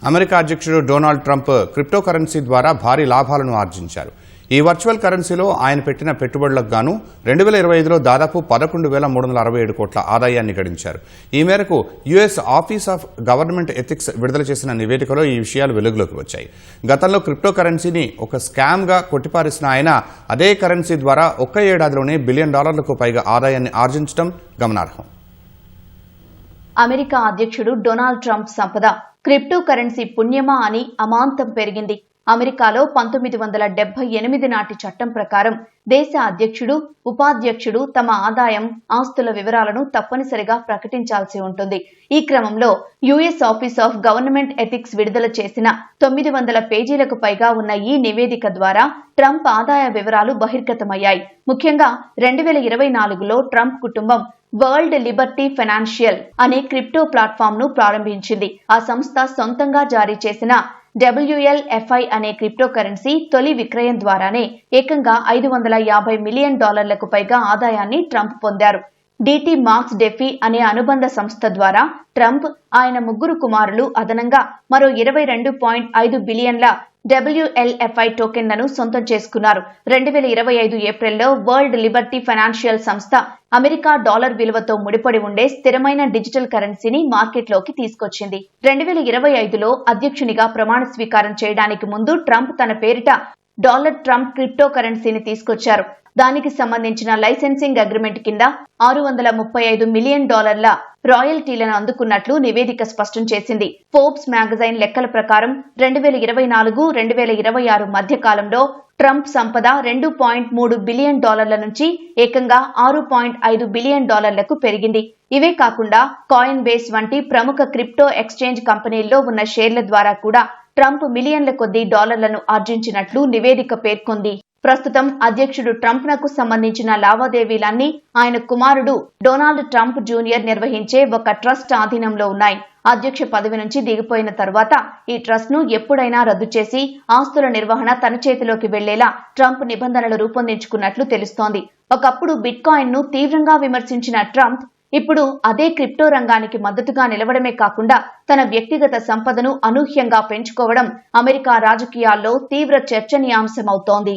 America అధ్యక్షుడు Donald Trump crypto currency ద్వారా భారీ లాభాలను ఆర్జించారు. ఈ వర్చువల్ కరెన్సీలో ఆయన పెట్టిన పెట్టుబడులకు గాను 2025లో దాదాపు 11,367 కోట్ల ఆదాయాన్ని గడించారు. ఈ మేరకు US office of government ethics విడుదల చేసిన నివేదికలో ఈ విషయాలు వెలుగులోకి వచ్చాయి. గతంలో క్రిప్టో కరెన్సీని ఒక స్కామ్గా కొట్టిపారేసిన ఆయన అదే కరెన్సీ ద్వారా ఒక్క ఏడాదిలోనే $1 బిలియన్ పైగా ఆదాయాన్ని ఆర్జించడం గమనార్హం. అమెరికా అధ్యక్షుడు డొనాల్డ్ ట్రంప్ సంపద క్రిప్టో కరెన్సీ పుణ్యమా అని అమాంతం పెరిగింది. అమెరికాలో 1978 నాటి చట్టం ప్రకారం దేశ అధ్యక్షుడు, ఉపాధ్యక్షుడు తమ ఆదాయం, ఆస్తుల వివరాలను తప్పనిసరిగా ప్రకటించాల్సి ఉంటుంది. ఈ క్రమంలో US office of government ethics విడుదల చేసిన 900 పేజీలకు పైగా ఉన్న ఈ నివేదిక ద్వారా ట్రంప్ ఆదాయ వివరాలు బహిర్గతమయ్యాయి. ముఖ్యంగా 2024లో ట్రంప్ కుటుంబం వరల్డ్ లిబర్టీ ఫైనాన్షియల్ అనే క్రిప్టో ప్లాట్ఫామ్ ను ప్రారంభించింది. ఆ సంస్థ సొంతంగా జారీ చేసిన WLFI అనే క్రిప్టో కరెన్సీ తొలి విక్రయం ద్వారానే ఏకంగా $550 మిలియన్ పైగా ఆదాయాన్ని ట్రంప్ పొందారు. DT మార్క్స్ డెఫీ అనే అనుబంధ సంస్థ ద్వారా ట్రంప్, ఆయన 3 కుమారులు అదనంగా మరో 22.5 బిలియన్ల WLFI టోకెన్లను సొంతం చేసుకున్నారు. 2025 ఏప్రిల్లో వరల్డ్ లిబర్టీ ఫైనాన్షియల్ సంస్థ అమెరికా డాలర్ విలువతో ముడిపడి ఉండే స్థిరమైన డిజిటల్ కరెన్సీని మార్కెట్లోకి తీసుకొచ్చింది. 2025లో అధ్యక్షునిగా ప్రమాణ స్వీకారం చేయడానికి ముందు ట్రంప్ తన పేరిట డాలర్ ట్రంప్ క్రిప్టో కరెన్సీని తీసుకొచ్చారు. దానికి సంబంధించిన లైసెన్సింగ్ అగ్రిమెంట్ కింద $635 మిలియన్ రాయల్టీలను అందుకున్నట్లు నివేదిక స్పష్టం చేసింది. ఫోర్బ్స్ మ్యాగజైన్ లెక్కల ప్రకారం 2024-2026 మధ్య కాలంలో ట్రంప్ సంపద $2.3 బిలియన్ నుంచి ఏకంగా $6.5 బిలియన్ పెరిగింది. ఇవే కాకుండా కాయిన్ బేస్ వంటి ప్రముఖ క్రిప్టో ఎక్స్చేంజ్ కంపెనీల్లో ఉన్న షేర్ల ద్వారా కూడా ట్రంప్ మిలియన్ల కొద్దీ డాలర్లను ఆర్జించినట్లు నివేదిక పేర్కొంది. ప్రస్తుతం అధ్యక్షుడు ట్రంప్ నకు సంబంధించిన లావాదేవీలన్నీ ఆయన కుమారుడు డొనాల్డ్ ట్రంప్ జూనియర్ నిర్వహించే ఒక ట్రస్ట్ ఆధీనంలో ఉన్నాయి. అధ్యక్ష పదవి నుంచి దిగిపోయిన తర్వాత ఈ ట్రస్ట్ ను ఎప్పుడైనా రద్దు చేసి ఆస్తుల నిర్వహణ తన చేతిలోకి వెళ్లేలా ట్రంప్ నిబంధనలు రూపొందించుకున్నట్లు తెలుస్తోంది. ఒకప్పుడు బిట్కాయిన్ ను తీవ్రంగా విమర్శించిన ట్రంప్ ఇప్పుడు అదే క్రిప్టో రంగానికి మద్దతుగా నిలవడమే కాకుండా తన వ్యక్తిగత సంపదను అనూహ్యంగా పెంచుకోవడం అమెరికా రాజకీయాల్లో తీవ్ర చర్చనీయాంశమవుతోంది.